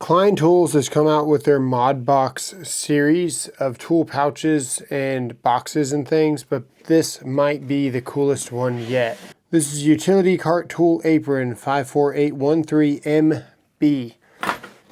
Klein Tools has come out with their MODbox series of tool pouches and boxes and things, but this might be the coolest one yet. This is Utility Cart Tool Apron 54813MB.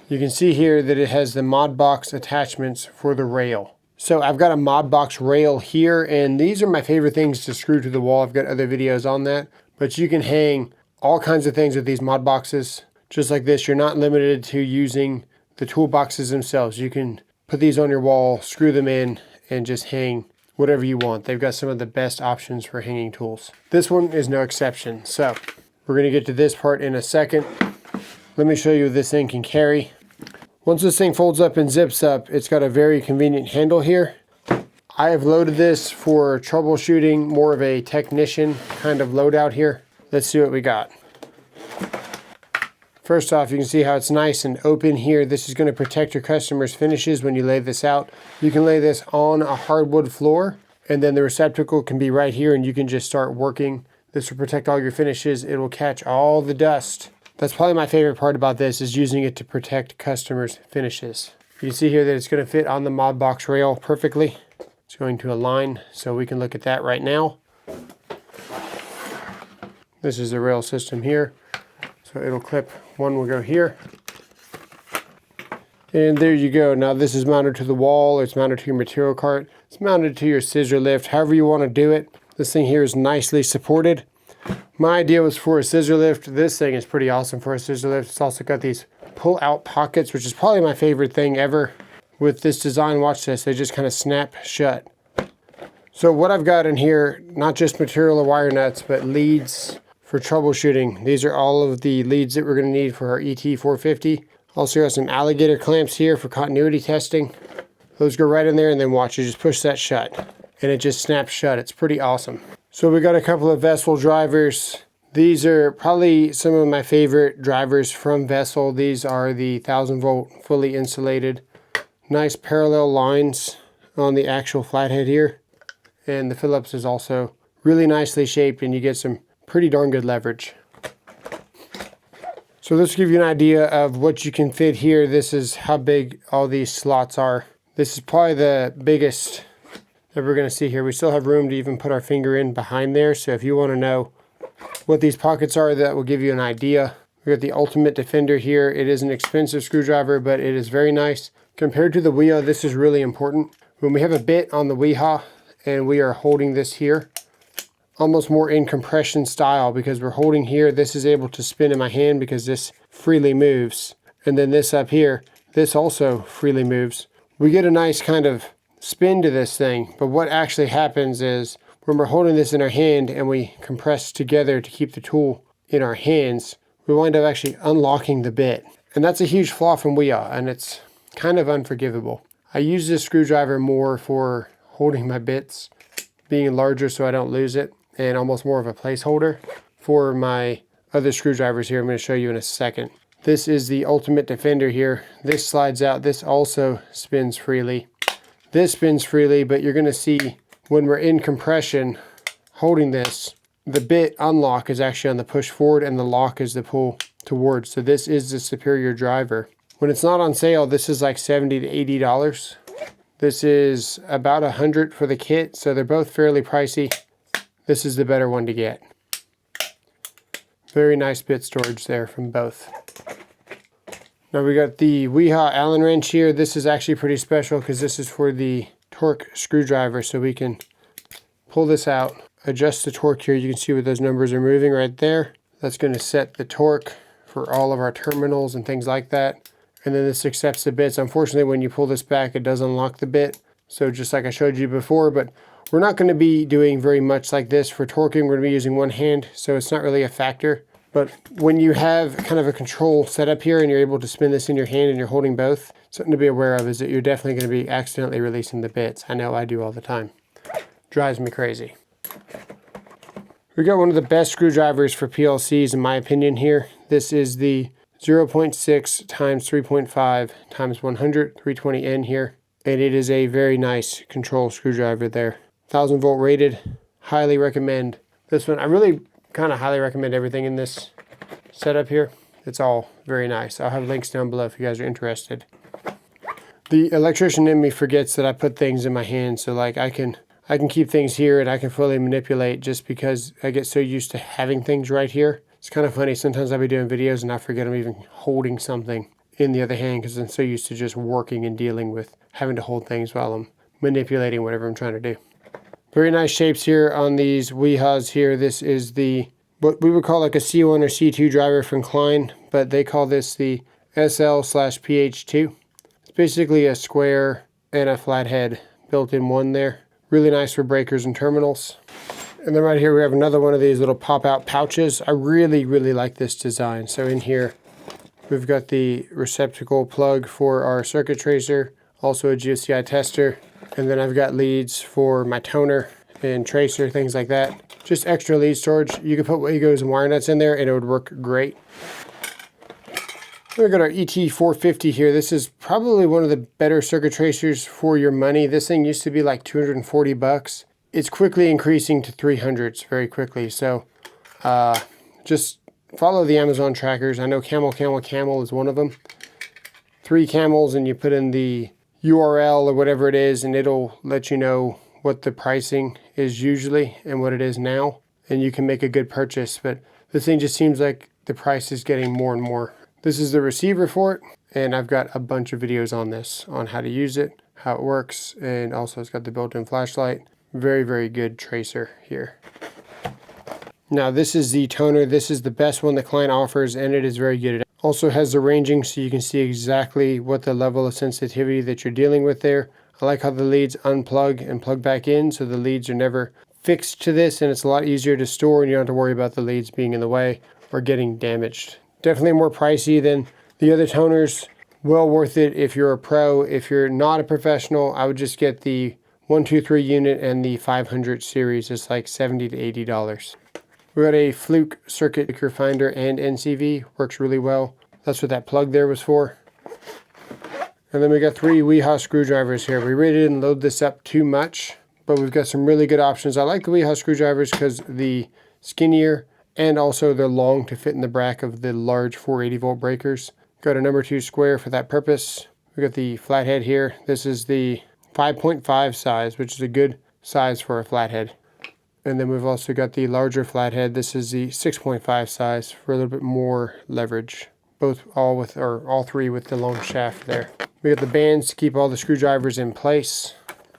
You can see here that it has the MODbox attachments for the rail. So I've got a MODbox rail here, and these are my favorite things to screw to the wall. I've got other videos on that, but you can hang all kinds of things with these MODboxes. Just like this, you're not limited to using the toolboxes themselves. You can put these on your wall, screw them in, and just hang whatever you want. They've got some of the best options for hanging tools. This one is no exception. So we're going to get to this part in a second. Let me show you what this thing can carry. Once this thing folds up and zips up, it's got a very convenient handle here. I have loaded this for troubleshooting, more of a technician kind of loadout here. Let's see what we got. First off, you can see how it's nice and open here. This is going to protect your customer's finishes when you lay this out. You can lay this on a hardwood floor, and then the receptacle can be right here, and you can just start working. This will protect all your finishes. It will catch all the dust. That's probably my favorite part about this, is using it to protect customers' finishes. You can see here that it's going to fit on the MODbox rail perfectly. It's going to align, so we can look at that right now. This is the rail system here. So it'll clip, one will go here. And there you go. Now this is mounted to the wall, it's mounted to your material cart, it's mounted to your scissor lift, however you want to do it. This thing here is nicely supported. My idea was for a scissor lift. This thing is pretty awesome for a scissor lift. It's also got these pull out pockets, which is probably my favorite thing ever with this design. Watch this, they just kind of snap shut. So what I've got in here, not just material or wire nuts, but leads for troubleshooting. These are all of the leads that we're going to need for our ET450. Also got some alligator clamps here for continuity testing. Those go right in there, and then watch, you just push that shut and it just snaps shut. It's pretty awesome. So we got a couple of Vessel drivers. These are probably some of my favorite drivers from Vessel. These are the 1000-volt fully insulated. Nice parallel lines on the actual flathead here. And the Phillips is also really nicely shaped, and you get some pretty darn good leverage. So let's give you an idea of what you can fit here. This is how big all these slots are. This is probably the biggest that we're going to see here. We still have room to even put our finger in behind there. So if you want to know what these pockets are, that will give you an idea. We got the Ultimate Defender here. It is an expensive screwdriver, but it is very nice. Compared to the Weehaw, this is really important. When we have a bit on the Weehaw and we are holding this here, almost more in compression style, because we're holding here, this is able to spin in my hand because this freely moves. And then this up here, this also freely moves. We get a nice kind of spin to this thing, but what actually happens is when we're holding this in our hand and we compress together to keep the tool in our hands, we wind up actually unlocking the bit. And that's a huge flaw from Weehaw, and it's kind of unforgivable. I use this screwdriver more for holding my bits, being larger so I don't lose it, and almost more of a placeholder for my other screwdrivers here I'm going to show you in a second. This is the Ultimate Defender here. This slides out. This also spins freely. This spins freely, but you're going to see when we're in compression holding this, the bit unlock is actually on the push forward and the lock is the pull towards. So this is the superior driver. When it's not on sale, this is like $70 to $80. This is about $100 for the kit, so they're both fairly pricey. This is the better one to get. Very nice bit storage there from both. Now we got the Weehaw Allen wrench here. This is actually pretty special because this is for the torque screwdriver. So we can pull this out, adjust the torque here. You can see where those numbers are moving right there. That's going to set the torque for all of our terminals and things like that. And then this accepts the bits. Unfortunately, when you pull this back, it does unlock the bit. So just like I showed you before, but we're not going to be doing very much like this for torquing. We're going to be using one hand, so it's not really a factor. But when you have kind of a control setup here and you're able to spin this in your hand and you're holding both, something to be aware of is that you're definitely going to be accidentally releasing the bits. I know I do all the time. Drives me crazy. We got one of the best screwdrivers for PLCs in my opinion here. This is the 0.6 times 3.5 times 100 320N here. And it is a very nice control screwdriver there. 1000-volt rated. Highly recommend this one. I really kind of highly recommend everything in this setup here. It's all very nice. I'll have links down below if you guys are interested. The electrician in me forgets that I put things in my hand, so like I can keep things here and I can fully manipulate just because I get so used to having things right here. It's kind of funny, sometimes I'll be doing videos and I forget I'm even holding something in the other hand because I'm so used to just working and dealing with having to hold things while I'm manipulating whatever I'm trying to do. Very nice shapes here on these Wehas here. This is the, what we would call like a C1 or C2 driver from Klein, but they call this the SL/PH2. Basically a square and a flat head built in one there. Really nice for breakers and terminals. And then right here we have another one of these little pop-out pouches. I really like this design. So in here we've got the receptacle plug for our circuit tracer, also a GFCI tester, and then I've got leads for my toner and tracer, things like that. Just extra lead storage. You could put Wagos and wire nuts in there and it would work great. We've got our ET450 here. This is probably one of the better circuit tracers for your money. This thing used to be like 240 bucks. It's quickly increasing to 300s very quickly. So just follow the Amazon trackers. I know Camel is one of them. 3 camels and you put in the URL or whatever it is and it'll let you know what the pricing is usually and what it is now. And you can make a good purchase. But this thing just seems like the price is getting more and more. This is the receiver for it, and I've got a bunch of videos on this, on how to use it, how it works, and also it's got the built-in flashlight. Very good tracer here. Now this is the toner. This is the best one that Klein offers, and it is very good. It also has the ranging so you can see exactly what the level of sensitivity that you're dealing with there. I like how the leads unplug and plug back in, so the leads are never fixed to this, and it's a lot easier to store, and you don't have to worry about the leads being in the way or getting damaged. Definitely more pricey than the other toners. Well worth it if you're a pro. If you're not a professional, I would just get the 123 unit and the 500 series. It's like $70 to $80. We got a Fluke circuit breaker finder and NCV. Works really well. That's what that plug there was for. And then we got 3 Weha screwdrivers here. We really didn't load this up too much, but we've got some really good options. I like the Weha screwdrivers because the skinnier and also they're long to fit in the bracket of the large 480 volt breakers. Got a number 2 square for that purpose. We got the flathead here. This is the 5.5 size, which is a good size for a flathead. And then we've also got the larger flathead. This is the 6.5 size for a little bit more leverage. All 3 with the long shaft there. We got the bands to keep all the screwdrivers in place.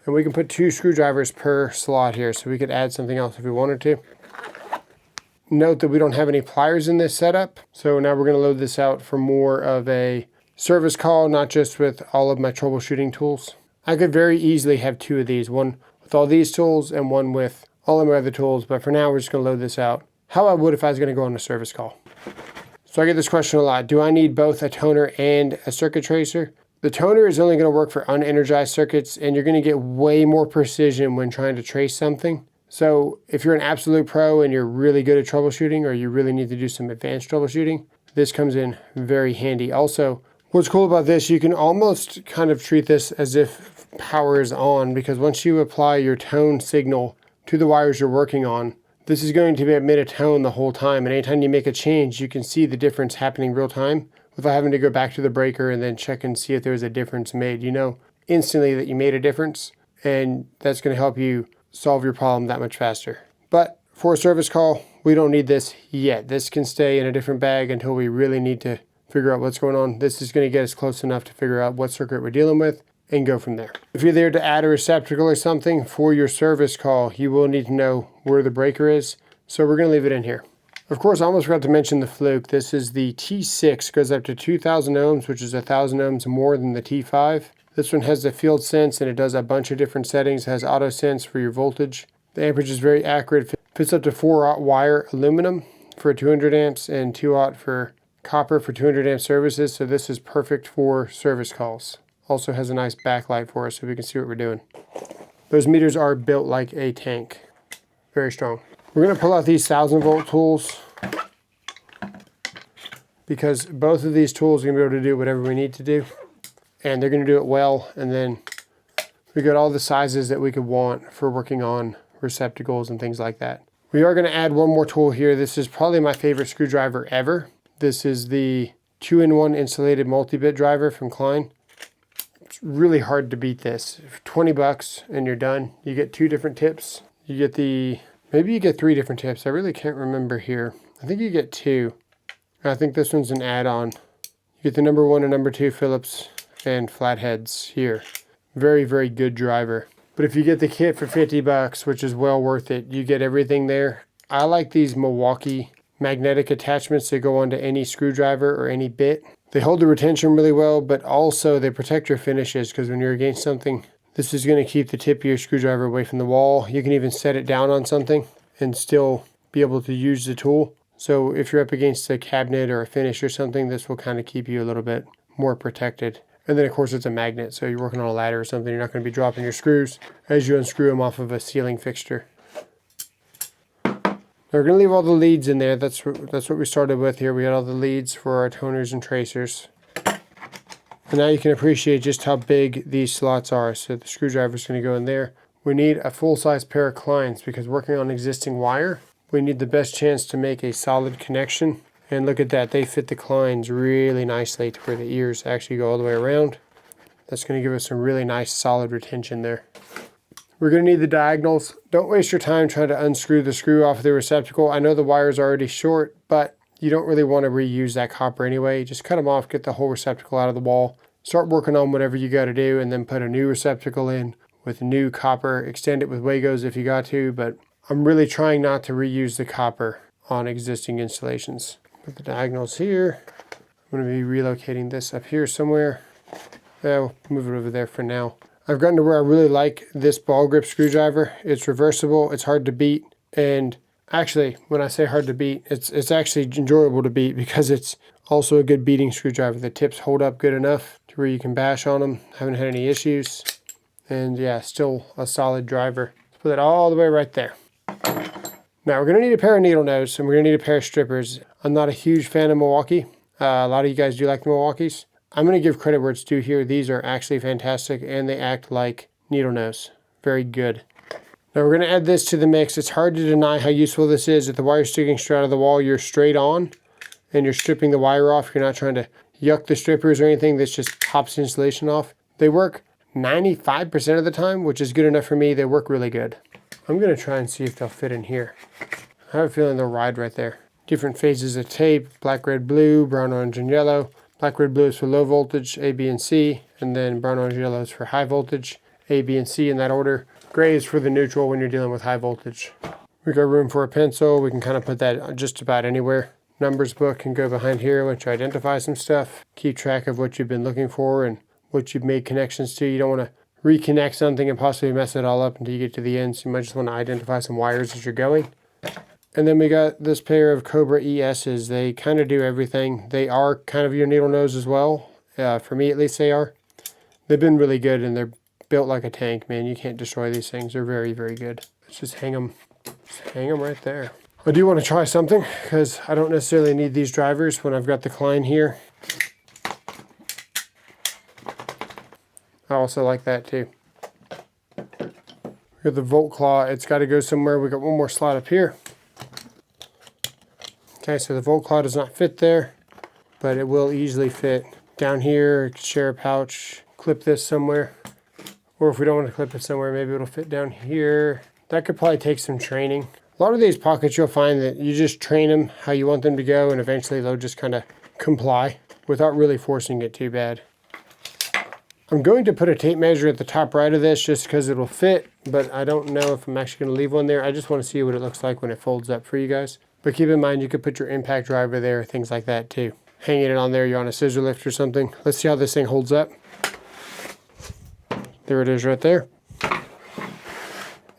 And we can put 2 screwdrivers per slot here, so we could add something else if we wanted to. Note that we don't have any pliers in this setup, so now we're going to load this out for more of a service call, not just with all of my troubleshooting tools. I could very easily have 2 of these, one with all these tools and one with all of my other tools, but for now we're just going to load this out how I would if I was going to go on a service call. So I get this question a lot. Do I need both a toner and a circuit tracer? The toner is only going to work for unenergized circuits, and you're going to get way more precision when trying to trace something. So if you're an absolute pro and you're really good at troubleshooting, or you really need to do some advanced troubleshooting, this comes in very handy. Also, what's cool about this, you can almost kind of treat this as if power is on, because once you apply your tone signal to the wires you're working on, this is going to emit a tone the whole time. And anytime you make a change, you can see the difference happening real time without having to go back to the breaker and then check and see if there was a difference made. You know instantly that you made a difference, and that's going to help you solve your problem that much faster. But for a service call, we don't need this yet. This can stay in a different bag until we really need to figure out what's going on. This is going to get us close enough to figure out what circuit we're dealing with and go from there. If you're there to add a receptacle or something for your service call, you will need to know where the breaker is. So we're going to leave it in here. Of course, I almost forgot to mention the Fluke. This is the T6, goes up to 2,000 ohms, which is 1,000 ohms more than the T5. This one has the field sense, and it does a bunch of different settings. It has auto sense for your voltage. The amperage is very accurate. Fits up to 4-aught wire aluminum for 200 amps and 2-aught for copper for 200 amp services. So this is perfect for service calls. Also has a nice backlight for us so we can see what we're doing. Those meters are built like a tank. Very strong. We're going to pull out these 1,000 volt tools because both of these tools are going to be able to do whatever we need to do. And they're going to do it well. And then we got all the sizes that we could want for working on receptacles and things like that. We are going to add one more tool here. This is probably my favorite screwdriver ever. This is the 2-in-1 insulated multi-bit driver from Klein. It's really hard to beat this. 20 bucks and you're done. You get 2 different tips. You get maybe you get 3 different tips. I really can't remember here. I think you get 2. I think this one's an add-on. You get the number 1 and number 2 Phillips and flatheads here. Very, very good driver. But if you get the kit for 50 bucks, which is well worth it, you get everything there. I like these Milwaukee magnetic attachments that go onto any screwdriver or any bit. They hold the retention really well, but also they protect your finishes, because when you're against something, this is going to keep the tip of your screwdriver away from the wall. You can even set it down on something and still be able to use the tool. So if you're up against a cabinet or a finish or something, this will kind of keep you a little bit more protected. And then of course it's a magnet, so you're working on a ladder or something, you're not going to be dropping your screws as you unscrew them off of a ceiling fixture. Now we're going to leave all the leads in there. That's what we started with here. We got all the leads for our toners and tracers. And now you can appreciate just how big these slots are. So the screwdriver is going to go in there. We need a full-size pair of Kleins, because working on existing wire, we need the best chance to make a solid connection. And look at that, they fit the Kleins really nicely to where the ears actually go all the way around. That's going to give us some really nice solid retention there. We're going to need the diagonals. Don't waste your time trying to unscrew the screw off of the receptacle. I know the wire's already short, but you don't really want to reuse that copper anyway. Just cut them off, get the whole receptacle out of the wall. Start working on whatever you got to do, and then put a new receptacle in with new copper. Extend it with Wagos if you got to, but I'm really trying not to reuse the copper on existing installations. Put the diagonals here. I'm going to be relocating this up here somewhere. I'll move it over there for now. I've gotten to where I really like this ball grip screwdriver. It's reversible, it's hard to beat, and actually, when I say hard to beat, it's actually enjoyable to beat, because it's also a good beating screwdriver. The tips hold up good enough to where you can bash on them. Haven't had any issues. And yeah, still a solid driver. Let's put it all the way right there. Now we're going to need a pair of needle nose, and we're going to need a pair of strippers. I'm not a huge fan of Milwaukee. A lot of you guys do like the Milwaukees. I'm going to give credit where it's due here. These are actually fantastic, and they act like needle nose. Very good. Now we're going to add this to the mix. It's hard to deny how useful this is. If the wire's sticking straight out of the wall, you're straight on, and you're stripping the wire off. You're not trying to yuck the strippers or anything. This just pops the insulation off. They work 95% of the time, which is good enough for me. They work really good. I'm going to try and see if they'll fit in here. I have a feeling they'll ride right there. Different phases of tape: black, red, blue, brown, orange, and yellow. Black, red, blue is for low voltage, A, B, and C, and then brown, orange, yellow is for high voltage, A, B, and C in that order. Gray is for the neutral when you're dealing with high voltage. We got room for a pencil. We can kind of put that just about anywhere. Numbers book can go behind here, which identifies some stuff. Keep track of what you've been looking for and what you've made connections to. You don't want to reconnect something and possibly mess it all up until you get to the end, so you might just want to identify some wires as you're going. And then we got this pair of Cobra ESs. They kind of do everything. They are kind of your needle nose as well. For me, at least they are. They've been really good, and they're built like a tank, man. You can't destroy these things. They're very, very good. Let's just hang them right there. I do want to try something, because I don't necessarily need these drivers when I've got the Klein here. I also like that too. We got the Volt Claw. It's got to go somewhere. We got one more slot up here. Okay, so the Volt Claw does not fit there, but it will easily fit down here. Share a pouch, clip this somewhere. Or if we don't want to clip it somewhere, maybe it'll fit down here. That could probably take some training. A lot of these pockets, you'll find that you just train them how you want them to go, and eventually they'll just kind of comply without really forcing it too bad. I'm going to put a tape measure at the top right of this just because it'll fit, but I don't know if I'm actually going to leave one there. I just want to see what it looks like when it folds up for you guys. But keep in mind, you could put your impact driver there, things like that too. Hanging it on there, you're on a scissor lift or something. Let's see how this thing holds up. There it is right there.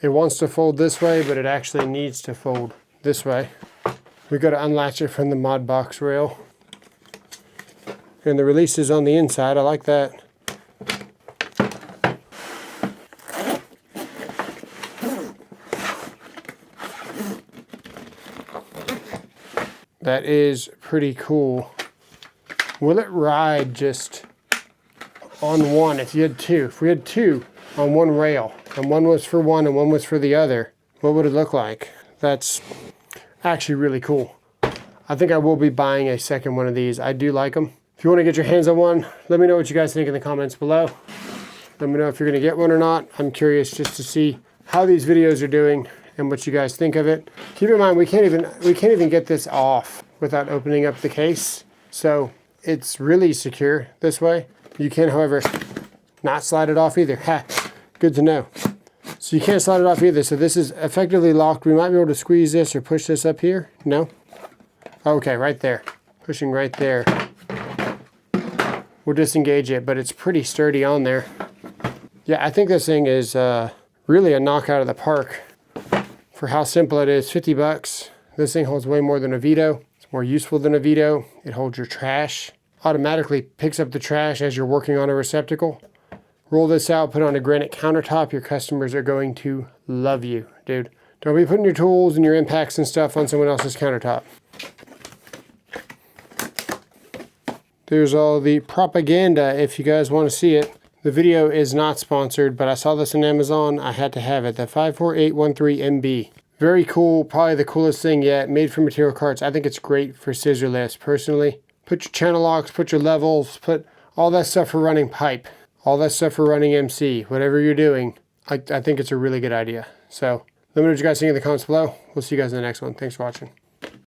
It wants to fold this way, but it actually needs to fold this way. We've got to unlatch it from the MODbox rail. And the release is on the inside. I like that. That is pretty cool. Will it ride just on one? If you had two, if we had two on one rail, and one was for one and one was for the other, what would it look like? That's actually really cool. I think I will be buying a second one of these. I do like them. If you want to get your hands on one, let me know what you guys think in the comments below. Let me know if you're going to get one or not. I'm curious just to see how these videos are doing and what you guys think of it. Keep in mind, we can't even get this off without opening up the case. So it's really secure this way. You can, however, not slide it off either. Ha, good to know. So you can't slide it off either. So this is effectively locked. We might be able to squeeze this or push this up here. No? Okay, right there. Pushing right there. We'll disengage it, but it's pretty sturdy on there. Yeah, I think this thing is really a knockout of the park for how simple it is. 50 bucks. This thing holds way more than a Veto. It's more useful than a Veto. It holds your trash. Automatically picks up the trash as you're working on a receptacle. Roll this out, put it on a granite countertop. Your customers are going to love you, dude. Don't be putting your tools and your impacts and stuff on someone else's countertop. There's all the propaganda if you guys want to see it. The video is not sponsored, but I saw this on Amazon. I had to have it. The 54813MB. Very cool. Probably the coolest thing yet. Made for material carts. I think it's great for scissor lifts, personally. Put your channel locks, put your levels, put all that stuff for running pipe. All that stuff for running MC. Whatever you're doing, I think it's a really good idea. So let me know what you guys think in the comments below. We'll see you guys in the next one. Thanks for watching.